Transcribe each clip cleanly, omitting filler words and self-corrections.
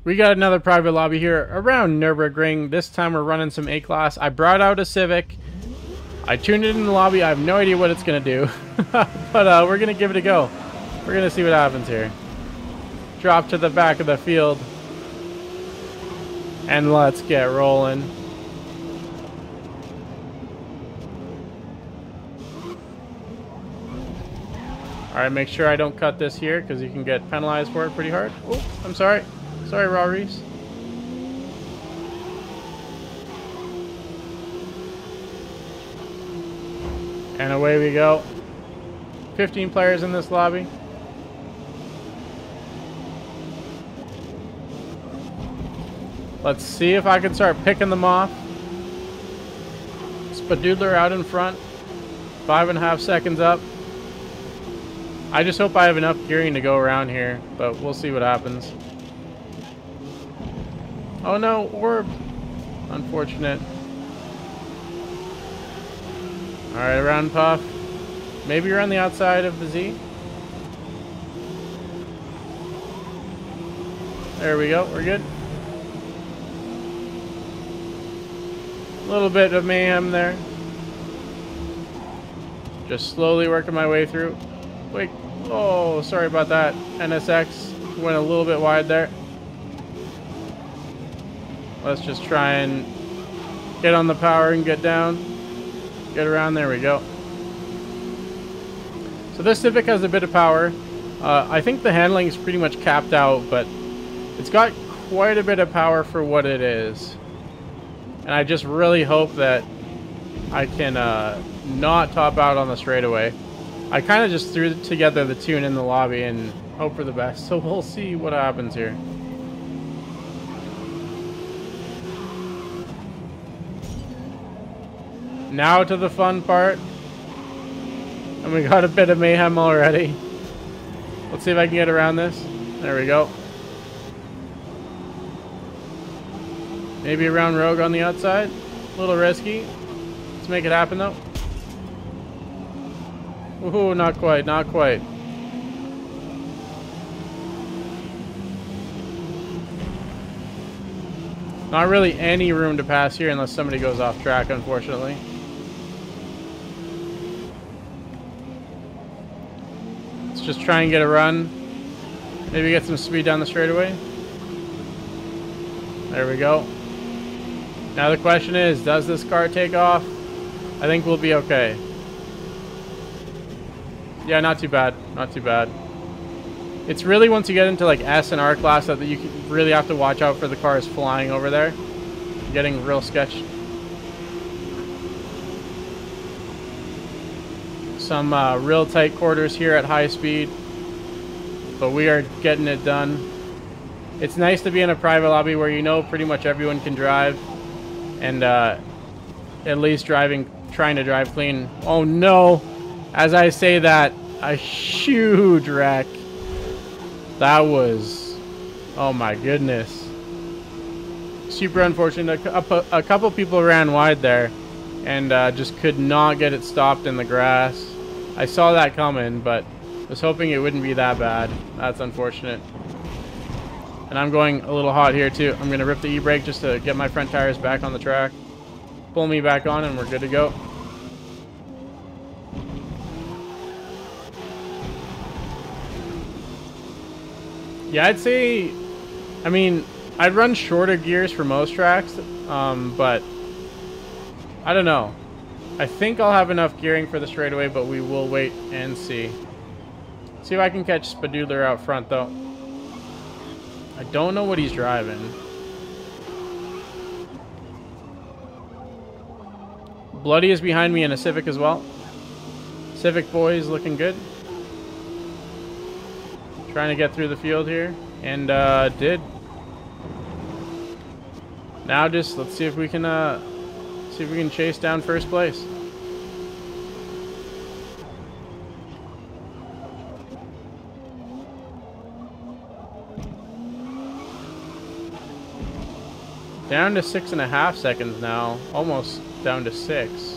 We got another private lobby here around Nürburgring. This time we're running some A-Class. I brought out a Civic. I tuned it in the lobby. I have no idea what it's going to do. But we're going to give it a go. We're going to see what happens here. Drop to the back of the field. And let's get rolling. Alright, make sure I don't cut this here because you can get penalized for it pretty hard. Oh, I'm sorry. Sorry, Raw Reese. And away we go. 15 players in this lobby. Let's see if I can start picking them off. Spadoodler out in front. 5.5 seconds up. I just hope I have enough gearing to go around here, but we'll see what happens. Oh no, orb. Unfortunate. Alright, around Puff. Maybe you're on the outside of the Z. There we go, we're good. A little bit of mayhem there. Just slowly working my way through. Wait, oh, sorry about that. NSX went a little bit wide there. Let's just try and get on the power and get down. Get around, there we go. So this Civic has a bit of power. I think the handling is pretty much capped out, but it's got quite a bit of power for what it is. And I just really hope that I can not top out on the straightaway. I kind of just threw together the tune in the lobby and hope for the best. So we'll see what happens here. Now to the fun part. And we got a bit of mayhem already. Let's see if I can get around this. There we go. Maybe around Rogue on the outside. A little risky. Let's make it happen though. Ooh, not quite, not quite. Not really any room to pass here unless somebody goes off track, unfortunately. Let's just try and get a run. Maybe get some speed down the straightaway. There we go. Now the question is, does this car take off? I think we'll be okay. Yeah, not too bad. Not too bad. It's really once you get into like S and R class that you really have to watch out for the cars flying over there. Getting real sketchy. Some real tight quarters here at high speed. But we are getting it done. It's nice to be in a private lobby where you know pretty much everyone can drive. And at least trying to drive clean. Oh no! As I say that, a huge wreck. That was, oh my goodness. Super unfortunate. A couple people ran wide there and just could not get it stopped in the grass. I saw that coming, but was hoping it wouldn't be that bad. That's unfortunate. And I'm going a little hot here too. I'm going to rip the e-brake just to get my front tires back on the track. Pull me back on and we're good to go. Yeah, I'd say, I mean, I'd run shorter gears for most tracks, but I don't know. I think I'll have enough gearing for the straightaway, but we will wait and see. See if I can catch Spadoodler out front, though. I don't know what he's driving. Bloody is behind me in a Civic as well. Civic boys looking good. Trying to get through the field here, and did. Now just let's see if we can chase down first place. Down to 6.5 seconds now, almost down to 6.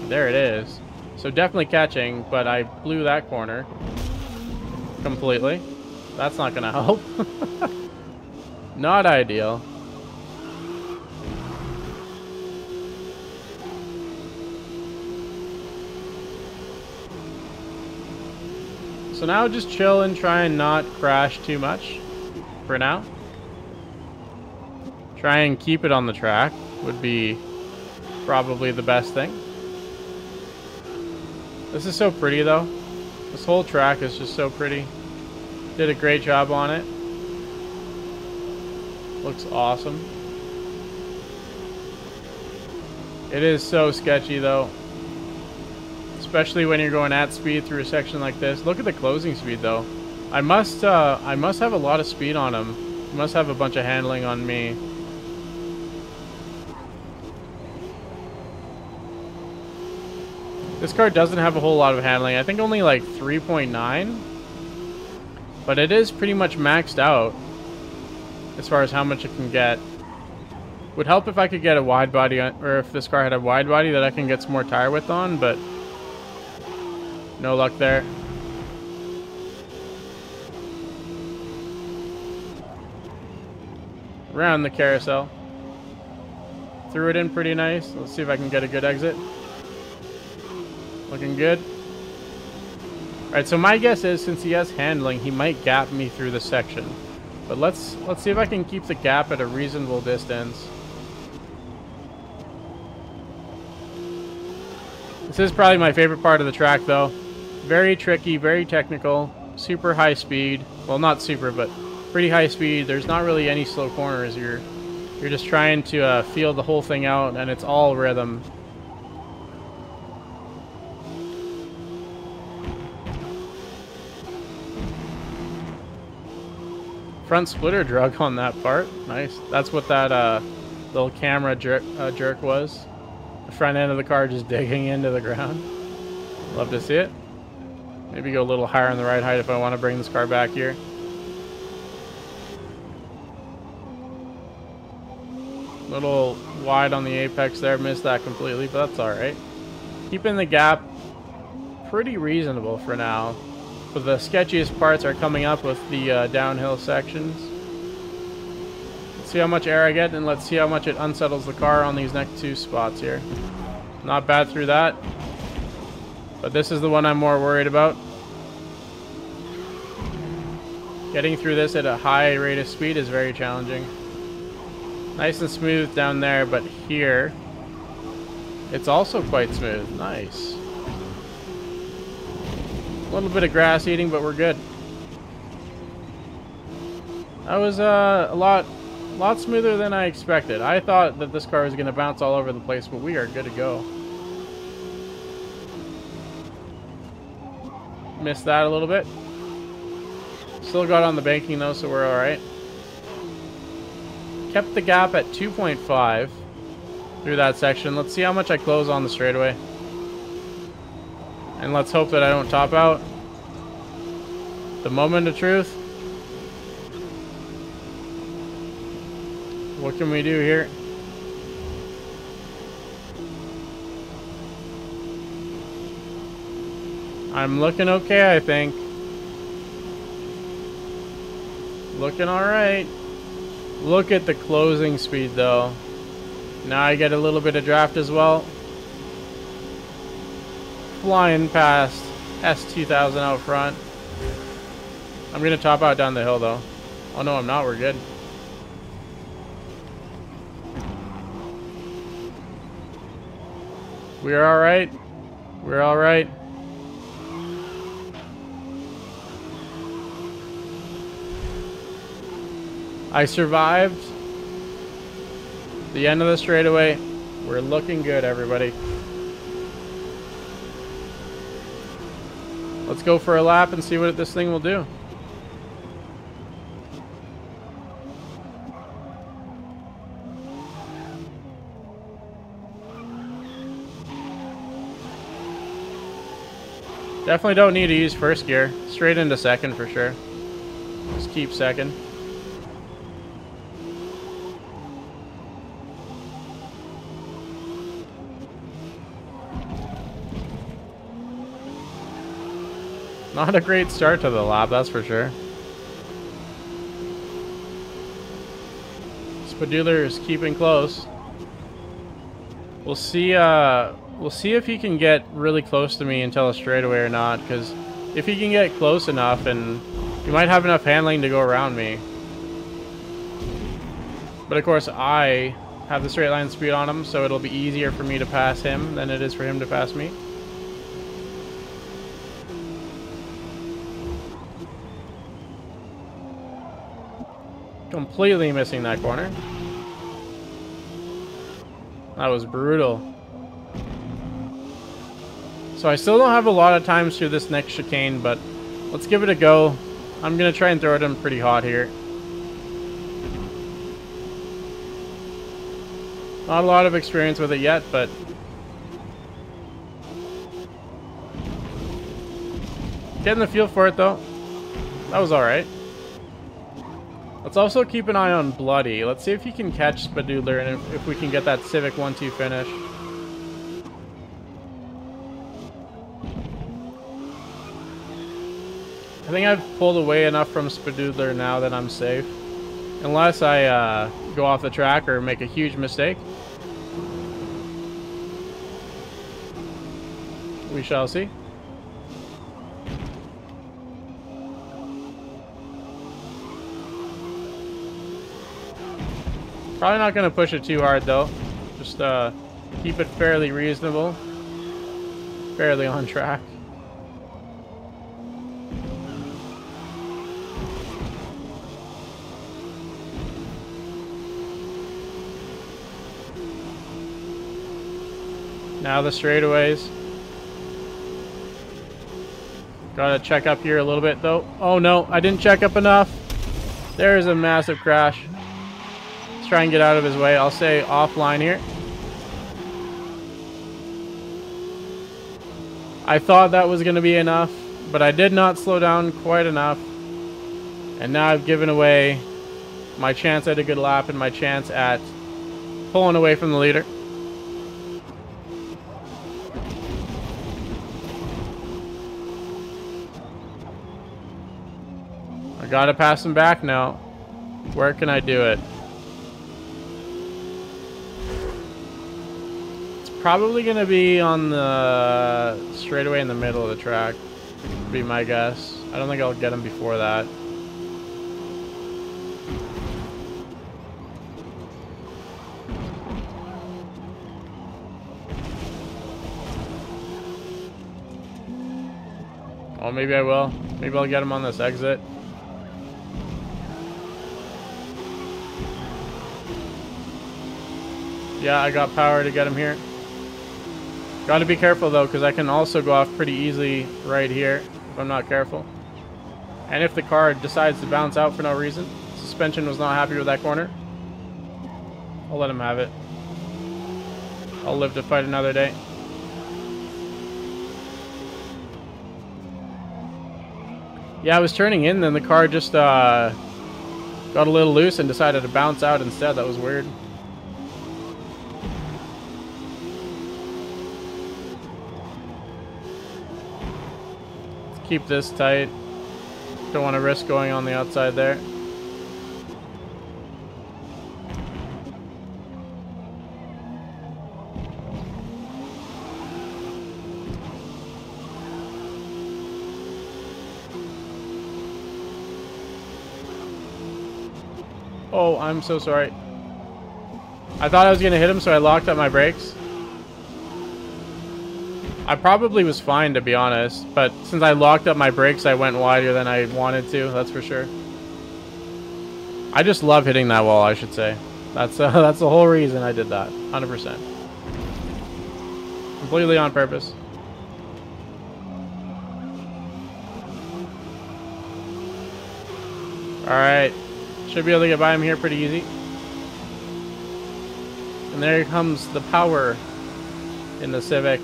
There it is. So definitely catching, but I blew that corner completely. That's not gonna help. Not ideal. So now just chill and try and not crash too much for now. Try and keep it on the track would be probably the best thing. This is so pretty though. This whole track is just so pretty. Did a great job on it. Looks awesome. It is so sketchy though. Especially when you're going at speed through a section like this. Look at the closing speed though. I must have a lot of speed on him. I must have a bunch of handling on me. This car doesn't have a whole lot of handling. I think only like 3.9. But it is pretty much maxed out as far as how much it can get. Would help if I could get a wide body on, or if this car had a wide body that I can get some more tire width on, but no luck there. Around the carousel. Threw it in pretty nice. Let's see if I can get a good exit. Looking good. Alright, so my guess is since he has handling, he might gap me through the section. But let's see if I can keep the gap at a reasonable distance. This is probably my favorite part of the track though. Very tricky, very technical, super high speed. Well, not super, but pretty high speed. There's not really any slow corners. You're just trying to feel the whole thing out, and it's all rhythm. Front splitter drug on that part. Nice. That's what that little camera jerk was. The front end of the car just digging into the ground. Love to see it. Maybe go a little higher on the ride height if I want to bring this car back here. Little wide on the apex there. Missed that completely, but that's alright. Keeping the gap pretty reasonable for now. But the sketchiest parts are coming up with the downhill sections. Let's see how much air I get, and let's see how much it unsettles the car on these next two spots here. Not bad through that. But this is the one I'm more worried about. Getting through this at a high rate of speed is very challenging. Nice and smooth down there, but here it's also quite smooth. Nice. A little bit of grass eating, but we're good. That was a lot smoother than I expected. I thought that this car was going to bounce all over the place, but we are good to go. Missed that a little bit. Still got on the banking though, so we're alright. Kept the gap at 2.5 through that section. Let's see how much I close on the straightaway. And let's hope that I don't top out. The moment of truth. What can we do here? I'm looking okay, I think. Looking alright. Look at the closing speed though. Now I get a little bit of draft as well. Flying past S2000 out front. I'm going to top out down the hill though. Oh no, I'm not. We're good. We're alright. We're alright. I survived the end of the straightaway. We're looking good, everybody. Let's go for a lap and see what this thing will do. Definitely don't need to use first gear. Straight into second for sure. Just keep second. Not a great start to the lap, that's for sure. Spaduler is keeping close. We'll see if he can get really close to me until a straightaway or not, because if he can get close enough, and he might have enough handling to go around me. But of course, I have the straight line speed on him, so it'll be easier for me to pass him than it is for him to pass me. Completely missing that corner. That was brutal. So I still don't have a lot of times through this next chicane, but let's give it a go. I'm going to try and throw it in pretty hot here. Not a lot of experience with it yet, but getting the feel for it though. That was alright. Let's also keep an eye on Bloody. Let's see if he can catch Spaduler and if we can get that Civic 1-2 finish. I think I've pulled away enough from Spaduler now that I'm safe. Unless I go off the track or make a huge mistake. We shall see. Probably not going to push it too hard though. Just keep it fairly reasonable. Fairly on track. Now the straightaways. Gotta check up here a little bit though. Oh no, I didn't check up enough. There's a massive crash. Let's try and get out of his way. I'll stay offline here. I thought that was gonna be enough, but I did not slow down quite enough. And now I've given away my chance at a good lap and my chance at pulling away from the leader. Gotta pass him back now. Where can I do it? It's probably gonna be on the straightaway in the middle of the track. Would be my guess. I don't think I'll get him before that. Oh, maybe I will. Maybe I'll get him on this exit. Yeah, I got power to get him here. Got to be careful though, because I can also go off pretty easily right here if I'm not careful. And if the car decides to bounce out for no reason, suspension was not happy with that corner, I'll let him have it. I'll live to fight another day. Yeah, I was turning in, then the car just got a little loose and decided to bounce out instead. That was weird. Keep this tight. Don't want to risk going on the outside there. Oh, I'm so sorry. I thought I was going to hit him, so I locked up my brakes. I probably was fine, to be honest, but since I locked up my brakes, I went wider than I wanted to, that's for sure. I just love hitting that wall, I should say. That's the whole reason I did that, 100%. Completely on purpose. Alright, should be able to get by him here pretty easy. And there comes the power in the Civic.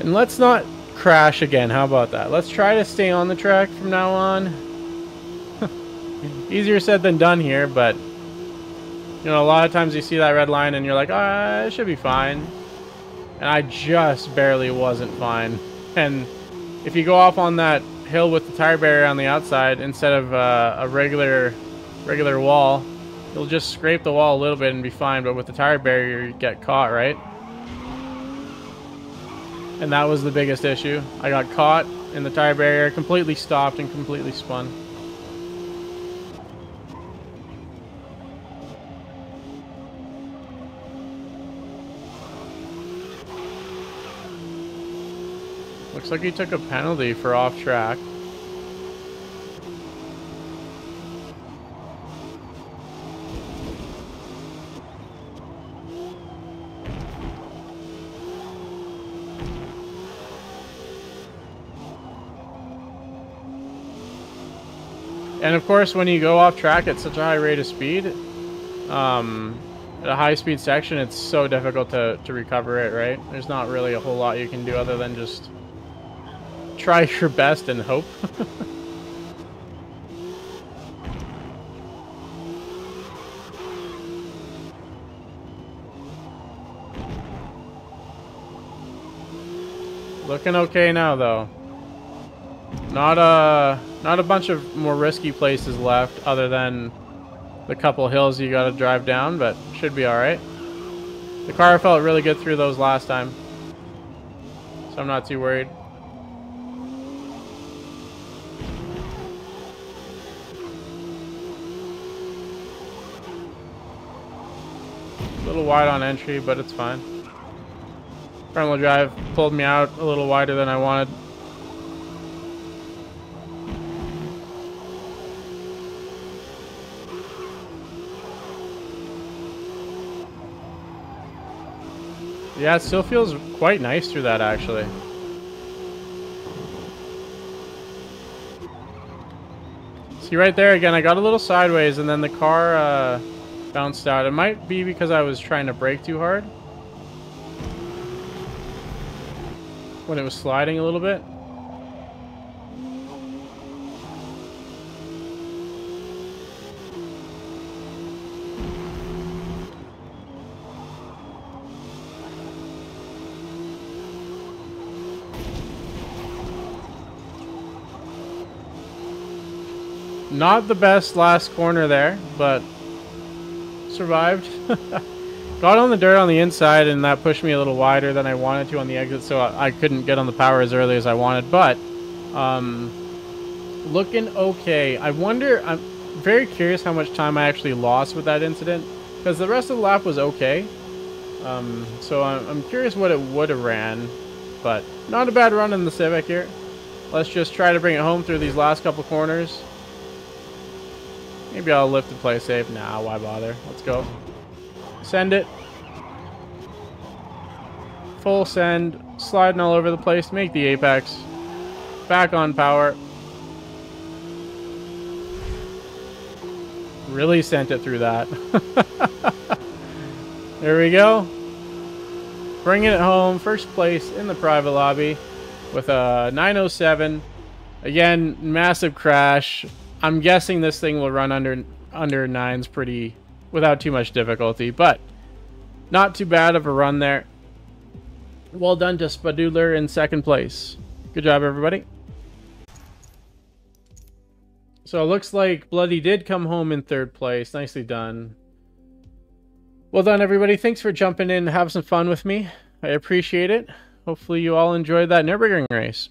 And let's not crash again. How about that? Let's try to stay on the track from now on. Easier said than done here, but you know, a lot of times you see that red line and you're like, ah, it should be fine. And I just barely wasn't fine. And if you go off on that hill with the tire barrier on the outside instead of a regular wall, you'll just scrape the wall a little bit and be fine. But with the tire barrier, you get caught, right? And that was the biggest issue. I got caught in the tire barrier, completely stopped and completely spun. Looks like he took a penalty for off track. And of course, when you go off track at such a high rate of speed, at a high speed section, it's so difficult to recover it, right? There's not really a whole lot you can do other than just try your best and hope. Looking okay now, though. Not a bunch of more risky places left other than the couple hills you gotta drive down, but should be alright. The car felt really good through those last time, so I'm not too worried. A little wide on entry, but it's fine. Front wheel drive pulled me out a little wider than I wanted. Yeah, it still feels quite nice through that, actually. See right there again, I got a little sideways and then the car bounced out. It might be because I was trying to brake too hard when it was sliding a little bit. Not the best last corner there, but survived. Got on the dirt on the inside, and that pushed me a little wider than I wanted to on the exit, so I couldn't get on the power as early as I wanted. But looking okay. I wonder, I'm very curious how much time I actually lost with that incident, because the rest of the lap was okay. So I'm curious what it would have ran, but not a bad run in the Civic here. Let's just try to bring it home through these last couple corners. Maybe I'll lift and play safe. Nah, why bother? Let's go. Send it. Full send. Sliding all over the place. Make the apex. Back on power. Really sent it through that. There we go. Bringing it home. First place in the private lobby with a 907. Again, massive crash. I'm guessing this thing will run under nines pretty without too much difficulty, but not too bad of a run there. Well done to Spadoodler in second place. Good job, everybody. So it looks like Bloody did come home in third place. Nicely done. Well done, everybody. Thanks for jumping in and having some fun with me. I appreciate it. Hopefully you all enjoyed that Nürburgring race.